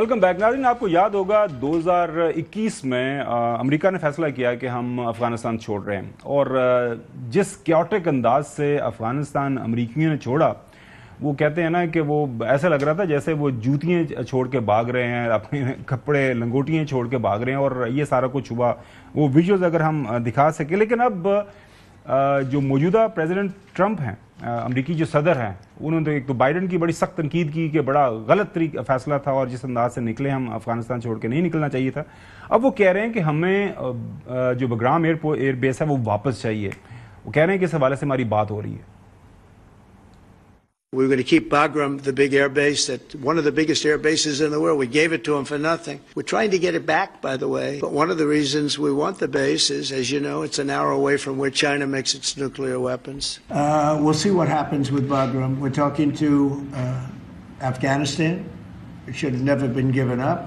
Welcome back ناظرین. آپ کو یاد ہوگا 2021 میں امریکہ نے فیصلہ کیا کہ ہم افغانستان چھوڑ رہے ہیں، اور جس کیوٹک انداز سے افغانستان امریکیوں نے چھوڑا، وہ کہتے ہیں نا کہ وہ ایسا لگ رہا تھا جیسے وہ جوتیاں چھوڑ کے بھاگ رہے ہیں، اپنے کپڑے لنگوٹیاں چھوڑ کے بھاگ رہے ہیں، اور یہ سارا کچھ ہوا. وہ ویژوز اگر ہم دکھا سکیں. لیکن اب جو موجودہ پریزیڈنٹ ٹرمپ ہیں، امریکی جو صدر ہیں، انہوں نے ایک تو بائیڈن کی بڑی سخت تنقید کی کہ بڑا غلط فیصلہ تھا، اور جس انداز سے نکلے ہم افغانستان چھوڑ کے نہیں نکلنا چاہیے تھا. اب وہ کہہ رہے ہیں کہ ہمیں جو بگرام ایئر بیس ہے وہ واپس چاہیے. وہ کہہ رہے ہیں کہ اس حوالے سے ہماری بات ہو رہی ہے. We were going to keep Bagram, the big air base, one of the biggest air bases in the world. We gave it to them for nothing. We're trying to get it back, by the way. But one of the reasons we want the base is, as you know, it's an hour away from where China makes its nuclear weapons. We'll see what happens with Bagram. We're talking to Afghanistan. It should have never been given up.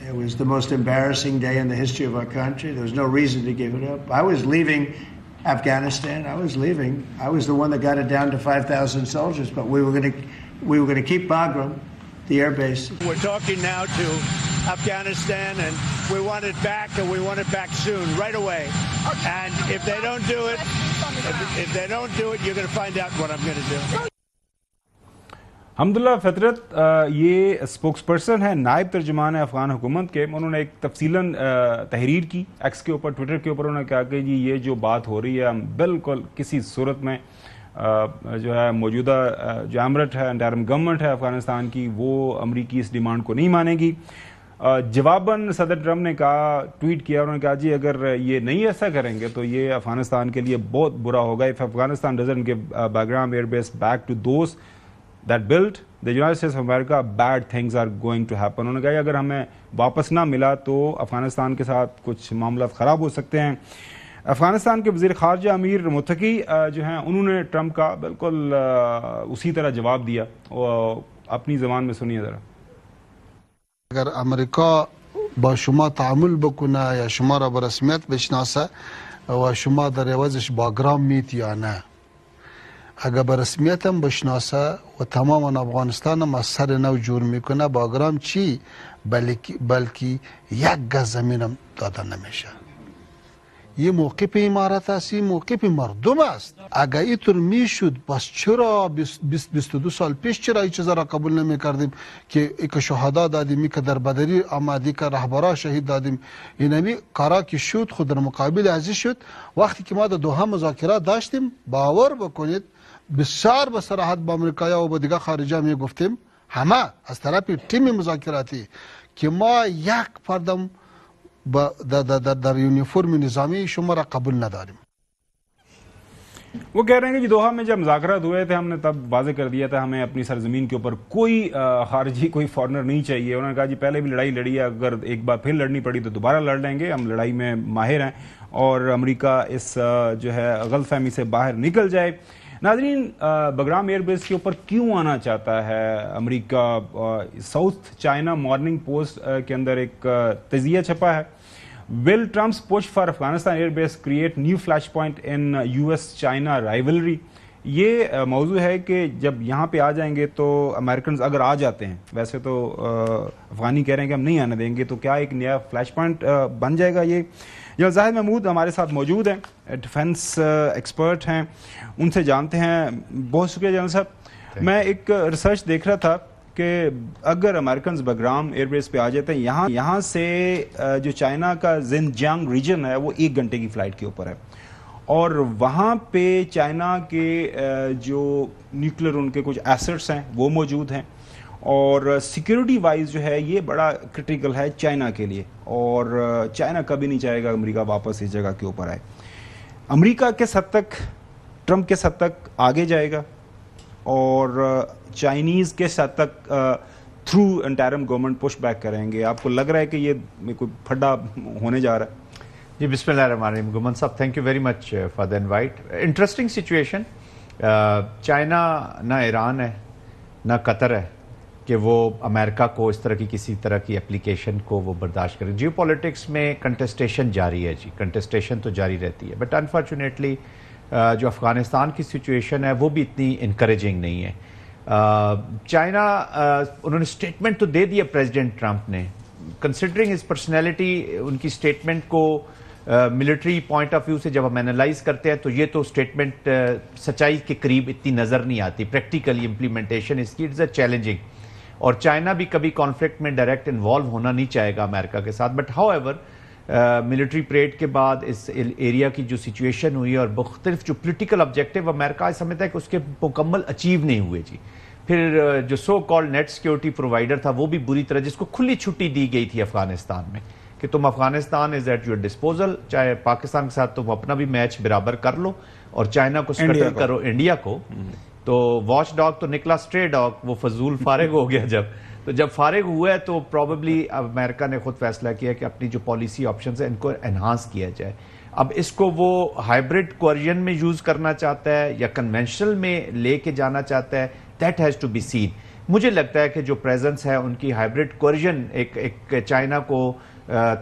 It was the most embarrassing day in the history of our country. There was no reason to give it up. I was leaving Afghanistan. I was leaving. I was the one that got it down to 5,000 soldiers, but we were going to keep Bagram, the air base. We're talking now to Afghanistan, and we want it back, and we want it back soon, right away. Okay. And if they don't do it, you're going to find out what I'm going to do. Hamdullah فطرت یہ spokes person ہے، نائب ترجمان ہے افغان حکومت کے. انہوں نے ایک تفصیلاً تحریر کی ایکس کے اوپر، ٹویٹر کے اوپر. انہوں نے کہا کہ جی یہ جو بات ہو رہی ہے، ہم بالکل کسی صورت میں جو ہے موجودہ جو ایمرٹ ہے، انٹرم گورنمنٹ ہے افغانستان کی، وہ امریکی اس ڈیمانڈ کو نہیں مانے گی. جواباً صدر ٹرمپ نے کہا، ٹویٹ کیا، انہوں نے کہا جی اگر یہ نہیں ایسا کریں گے تو یہ افغانستان کے لیے بہت برا ہوگا. if Afghanistan doesn't give Bagram air base back to those that built the United States of America, bad things are going to happen. انہوں نے کہا اگر ہمیں واپس نہ ملا تو افغانستان کے ساتھ کچھ معاملات خراب ہو سکتے ہیں. افغانستان کے وزیر خارجہ امیر متقی جو ہیں، انہوں نے ٹرمپ کا بالکل اسی طرح جواب دیا. اپنی زبان میں سنیے ذرا. اگر امریکا با شما تعامل بکنه یا شما را به رسمیت بشناسه و شما در عوضش باگرام میت یا نه، اگر به رسمیت هم بشناسه و تمام افغانستان هم از سر نو جور میکنه، باگرام چی بلکه یک گز زمین هم داده نمیشه. یہ موقف امارت است، این موقف مردم است. اگر اینطور میشد پس چرا 22 سال پیش چرا این چیزا را قبول نمیکردیم که یک شهدا دادیم، که در بدری آمدی، که رهبرا شهید دادیم. اینمی کارا که شد خود در مقابل ازی شد. وقتی که ما در دوحه مذاکرات داشتیم، باور بکنید بسیار به صراحت با امریکایا و با دیگه خارجه می گفتیم، همه از طرف تیم مذاکراتی، که ما یک پردم در یونیفرم نظامی شما را قبول نداریم. وہ کہہ رہے ہیں کہ جی دوحہ میں جب مذاکرات ہوئے تھے، ہم نے تب واضح کر دیا تھا ہمیں اپنی سرزمین کے اوپر کوئی خارجی، کوئی فارنر نہیں چاہیے. انہوں نے کہا جی پہلے بھی لڑائی لڑی ہے، اگر ایک بار پھر لڑنی پڑی تو دوبارہ لڑ لیں گے، ہم لڑائی میں ماہر ہیں، اور امریکہ اس جو ہے غلط فہمی سے باہر نکل جائے. ناظرین، بگرام ایئر بیس کے اوپر کیوں آنا چاہتا ہے امریکہ؟ ساؤتھ چائنا مارننگ پوسٹ کے اندر ایک تجزیہ چھپا ہے. Will Trump's push for Afghanistan air base create new flashpoint in US-China rivalry? یہ موضوع ہے کہ جب یہاں پہ آ جائیں گے تو امریکنز اگر آ جاتے ہیں، ویسے تو افغانی کہہ رہے ہیں کہ ہم نہیں آنے دیں گے، تو کیا ایک نیا فلیش پوائنٹ بن جائے گا یہ؟ جنرل زاہد محمود ہمارے ساتھ موجود ہیں، ڈیفنس ایکسپرٹ ہیں، ان سے جانتے ہیں. بہت شکریہ جنرل صاحب. میں ایک ریسرچ دیکھ رہا تھا کہ اگر امریکنز بگرام ایئر بیس پہ آ جاتے ہیں، یہاں سے جو چائنا کا زنجیانگ ریجن ہے وہ 1 گھنٹے کی فلائٹ کے اوپر ہے، اور وہاں پہ چائنا کے جو نیوکلیر ان کے کچھ ایسٹس ہیں وہ موجود ہیں، اور سیکیورٹی وائز جو ہے یہ بڑا کرٹیکل ہے چائنا کے لیے، اور چائنا کبھی نہیں چاہے گا امریکہ واپس اس جگہ کے اوپر آئے. امریکہ کس حد تک، ٹرمپ کس حد تک آگے جائے گا، اور چائنیز کس حد تک through interim government push back کریں گے؟ آپ کو لگ رہا ہے کہ یہ کوئی پھڈا ہونے جا رہا ہے؟ جی بسم اللہ الرحمن الرحیم. گومن صاحب thank you very much for the invite. Interesting situation. China نہ ایران ہے نہ قطر ہے کہ وہ امریکہ کو اس طرح کی کسی طرح کی اپلیکیشن کو وہ برداشت کرے. جیو پولیٹکس میں کنٹسٹیشن جاری ہے، جی کنٹسٹیشن تو جاری رہتی ہے، بٹ انفارچونیٹلی جو افغانستان کی سچویشن ہے وہ بھی اتنی انکریجنگ نہیں ہے. چائنا انہوں نے اسٹیٹمنٹ تو دے دیا پریزیڈنٹ ٹرمپ نے, کنسیڈرنگ ہز پرسنالٹی, ان کی اسٹیٹمنٹ کو ملٹری پوائنٹ آف ویو سے جب ہم اینالائز کرتے ہیں تو یہ تو اسٹیٹمنٹ سچائی کے قریب اتنی نظر نہیں آتی. پریکٹیکلی امپلیمنٹیشن اس کی اٹس اے چیلنجنگ, اور چائنا بھی کبھی کانفلکٹ میں ڈائریکٹ انوالو ہونا نہیں چاہے گا امریکہ کے ساتھ. But how ever military parade کے بعد اس ایریا کی جو سچویشن ہوئی اور مختلف جو پولیٹیکل آبجیکٹو امریکہ سمجھتا ہے کہ اس کے مکمل اچیو نہیں ہوئے جی. پھر جو so called net security provider تھا وہ بھی بری طرح, جس کو کھلی چھٹی دی گئی تھی افغانستان میں کہ تم افغانستان از ایٹ یور ڈسپوزل, چاہے پاکستان کے ساتھ تم اپنا بھی میچ برابر کر لو اور چائنا کو سکٹل کرو انڈیا کو. تو واچ ڈاگ تو نکلا اسٹرے ڈاگ, وہ فضول فارغ ہو گیا جب فارغ ہوا ہے تو پروبیبلی امریکہ نے خود فیصلہ کیا کہ اپنی جو پالیسی آپشنز ہیں ان کو انہانس کیا جائے. اب اس کو وہ ہائبرڈ کوریجن میں یوز کرنا چاہتا ہے یا کنونشنل میں لے کے جانا چاہتا ہے, that has to be seen. مجھے لگتا ہے کہ جو پریزنس ہے ان کی ہائبرڈ کوریجن ایک چائنا کو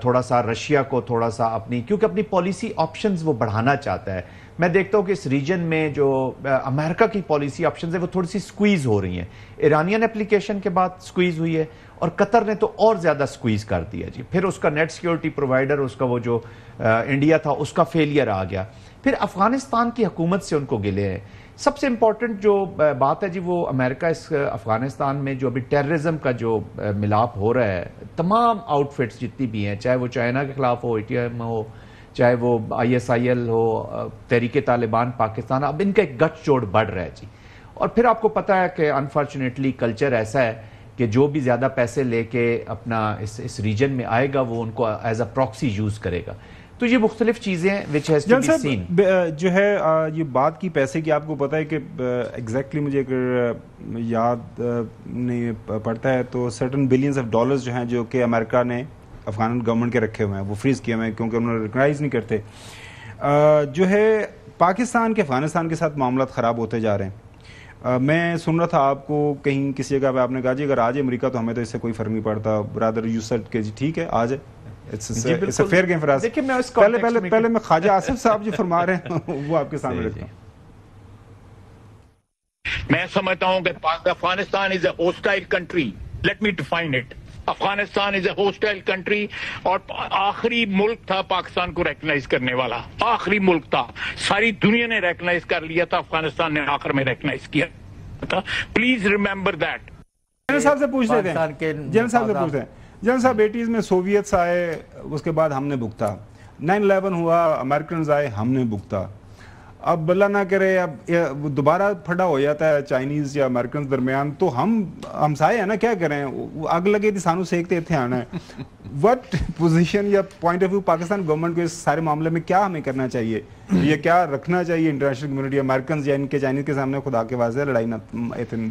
تھوڑا سا, رشیا کو تھوڑا سا اپنی, کیونکہ اپنی پالیسی آپشنز وہ بڑھانا چاہتا ہے. میں دیکھتا ہوں کہ اس ریجن میں جو امریکہ کی پالیسی آپشنز ہیں وہ تھوڑی سی سکویز ہو رہی ہیں. ایرانین اپلیکیشن کے بعد سکویز ہوئی ہے اور قطر نے تو اور زیادہ سکویز کر دیا جی. پھر اس کا نیٹ سیکیورٹی پرووائڈر, اس کا وہ جو انڈیا تھا اس کا فیلئر آ گیا. پھر افغانستان کی حکومت سے ان کو گلے ہیں. سب سے امپورٹنٹ جو بات ہے جی وہ امریکہ اس افغانستان میں جو ابھی ٹیررزم کا جو ملاپ ہو رہا ہے, تمام آؤٹ فٹس جتنی بھی ہیں, چاہے وہ چائنا کے خلاف ہو, ATM ہو, چاہے وہ ISIL ہو, تحریک طالبان پاکستان, اب ان کا ایک گٹھ جوڑ بڑھ رہا ہے جی. اور پھر آپ کو پتا ہے کہ انفارچونیٹلی کلچر ایسا ہے کہ جو بھی زیادہ پیسے لے کے اپنا اس ریجن میں آئے گا وہ ان کو ایز اے پراکسی یوز کرے گا. تو یہ مختلف چیزیں which has to be seen. جو ہے یہ بات کی پیسے کی, آپ کو پتا ہے کہ ایگزیکٹلی مجھے اگر یاد نہیں پڑتا ہے تو سرٹن بلینز آف ڈالرز جو ہیں جو کہ امریکہ نے افغان گورنمنٹ کے رکھے ہوئے ہیں, وہ فریز کیے ہوئے ہیں کیونکہ انہوں نے ریکگنائز نہیں کرتے. جو ہے پاکستان کے افغانستان کے ساتھ معاملات خراب ہوتے جا رہے ہیں. میں سن رہا تھا آپ کو کہیں کسی جگہ پہ آپ نے کہا جی اگر آ جائے امریکہ تو ہمیں تو اس سے کوئی فرق نہیں پڑتا. برادر یو سیڈ کہ جی ٹھیک ہے آ جائے, it's a fair game for us. پہلے میں خواجہ آصف صاحب جو فرما رہے ہیں وہ آپ کے سامنے رکھتا ہوں. میں سمجھتا ہوں کہ Afghanistan is a hostile country. Let me define it. Afghanistan is a hostile country اور آخری ملک تھا پاکستان کو ریکگنائز کرنے والا, آخری ملک تھا. ساری دنیا نے ریکگنائز کر لیا تھا, افغانستان نے آخر میں ریکگنائز کیا تھا. Please remember that. جنرل صاحب سے پوچھ لیتے ہیں, جنرل صاحب سے پوچھتے ہیں. جنرل صاحب 80s میں سوویتس آئے, اس کے بعد ہم نے بھگتا. 9/11 ہوا, امریکنز آئے, ہم نے بھگتا. اب اللہ نہ کرے اب دوبارہ پھڑا ہو جاتا ہے چائنیز یا امریکنز درمیان, تو ہم ہمسائے ہیں نا, کیا کریں, آگ لگے تھی سانو سیکتے تھے آنا ہے. وٹ پوزیشن یا point of view Pakistan government کو اس سارے معاملے میں کیا ہمیں کرنا چاہیے, یہ کیا رکھنا چاہیے انٹرنیشنل کمیونٹی, امریکنز یا ان کے چائنیز کے سامنے خدا کے واسطے لڑائی نہ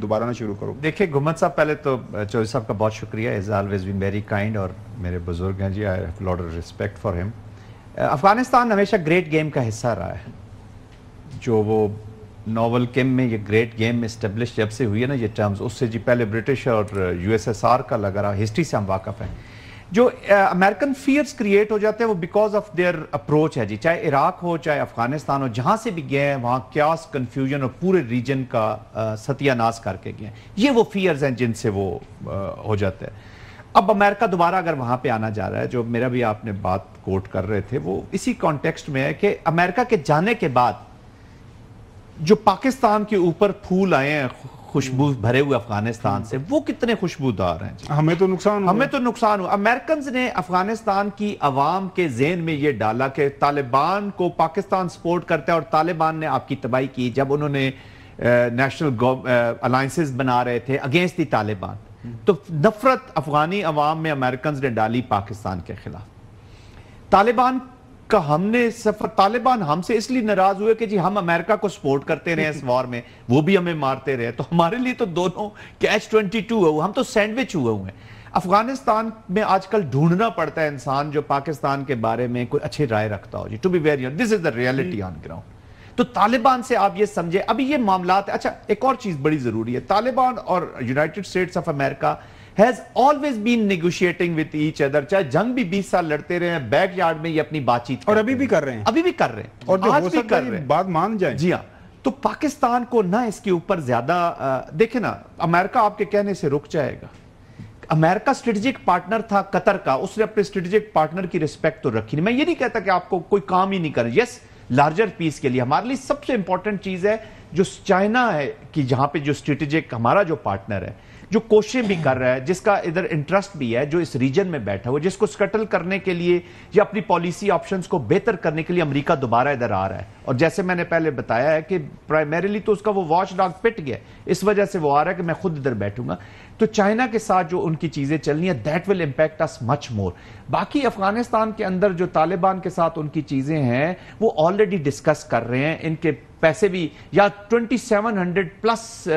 دوبارہ نہ شروع کرو. دیکھیں گھمت صاحب, پہلے تو چودھری صاحب کا بہت شکریہ, is always been very kind, اور میرے بزرگ ہیں جی, I have lot of respect for him. Afghanistan ہمیشہ گریٹ گیم کا حصہ رہا ہے. جو وہ ناول کیم میں یہ گریٹ گیم اسٹیبلش جب سے ہوئی ہے نا یہ ٹرمز, اس سے جی پہلے برٹش اور USSR کا لگا رہا, ہسٹری سے ہم واقف ہیں. جو امریکن فیئرز کریٹ ہو جاتے ہیں وہ بیکاز آف دیئر اپروچ ہے جی, چاہے عراق ہو چاہے افغانستان ہو, جہاں سے بھی گئے ہیں وہاں کیاس, کنفیوژن اور پورے ریجن کا ستیہ ناش کر کے گئے ہیں. یہ وہ فیئرز ہیں جن سے وہ ہو جاتے ہیں. اب امریکہ دوبارہ اگر وہاں پہ آنا جا رہا ہے, جو میرا بھی آپ نے بات کوٹ کر رہے تھے, وہ اسی کانٹیکسٹ میں ہے کہ امریکہ کے جانے کے بعد جو پاکستان کے اوپر پھول آئے ہیں خوشبو بھرے ہوئے افغانستان سے, وہ کتنے خوشبودار ہیں جی. ہمیں تو نقصان ہوا. امریکنز نے افغانستان کی عوام کے ذہن میں یہ ڈالا کہ طالبان کو پاکستان سپورٹ کرتا ہے, اور طالبان نے آپ کی تباہی کی جب انہوں نے نیشنل الائنسز بنا رہے تھے اگینسٹ دی طالبان. تو نفرت افغانی عوام میں امریکنز نے ڈالی پاکستان کے خلاف. طالبان کا ہم نے طالبان ہم سے اس لیے ناراض ہوئے کہ جی ہم امریکہ کو سپورٹ کرتے رہے اس وار میں, وہ بھی ہمیں مارتے رہے, تو ہمارے لیے تو دونوں کیچ 22 ہوئے, ہم تو سینڈوچ ہوئے ہوئے ہیں. افغانستان میں آج کل ڈھونڈنا پڑتا ہے انسان جو پاکستان کے بارے میں کوئی اچھی رائے رکھتا ہو جی, to be very honest, this is the reality on ground. تو طالبان سے آپ یہ سمجھے ابھی یہ معاملات. اچھا ایک اور چیز بڑی ضروری ہے, طالبان اور United States of America has always been negotiating with each other, چاہے جنگ بھی 20 سال لڑتے رہے ہیں, بیک یارڈ میں یہ اپنی بات چیت اور ابھی بھی کر رہے ہیں, ابھی بھی کر رہے ہیں, اور جو ہو سکتا ہے بات مان جائیں. جی ہاں, تو پاکستان کو نہ اس کے اوپر زیادہ دیکھیں نا، امریکہ آپ کے کہنے سے رک جائے گا. امریکہ اسٹریٹجک پارٹنر تھا قطر کا، اس نے اپنے اسٹریٹجک پارٹنر کی رسپیکٹ تو رکھی نہیں. میں یہ نہیں کہتا کہ آپ کو کوئی کام ہی نہیں کریں. یس، لارجر پیس کے لیے ہمارے لیے سب سے امپورٹنٹ چیز ہے جو چائنا ہے کہ جہاں پہ جو اسٹریٹجک ہمارا جو پارٹنر ہے، جو کوششیں بھی کر رہا ہے، جس کا ادھر انٹرسٹ بھی ہے، جو اس ریجن میں بیٹھا ہوا، جس کو سکٹل کرنے کے لیے یا اپنی پالیسی آپشنز کو بہتر کرنے کے لیے امریکہ دوبارہ ادھر آ رہا ہے. اور جیسے میں نے پہلے بتایا ہے کہ پرائمریلی تو اس کا وہ واچ ڈاگ پٹ گیا، اس وجہ سے وہ آ رہا ہے کہ میں خود ادھر بیٹھوں گا. تو چائنا کے ساتھ جو ان کی چیزیں چلنی ہیں، دیٹ ول امپیکٹ اس مچ مور. باقی افغانستان کے اندر جو طالبان کے ساتھ ان کی چیزیں ہیں وہ آلریڈی ڈسکس کر رہے ہیں. ان کے پیسے بھی، یا 2700 پلس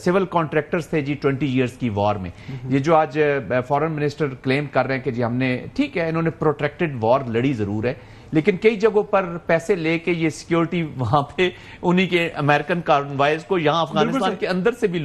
سول کانٹریکٹرز تھے جی 20 ایئرز کی وار میں. یہ جو آج فارن منسٹر کلیم کر رہے ہیں کہ جی ہم نے، ٹھیک ہے انہوں نے پروٹیکٹڈ وار لڑی ضرور ہے، لیکن کئی جگہوں پر پیسے لے کے یہ سیکیورٹی وہاں پہ انہی کے امریکن کانوائز کو یہاں افغانستان کے اندر سے بھی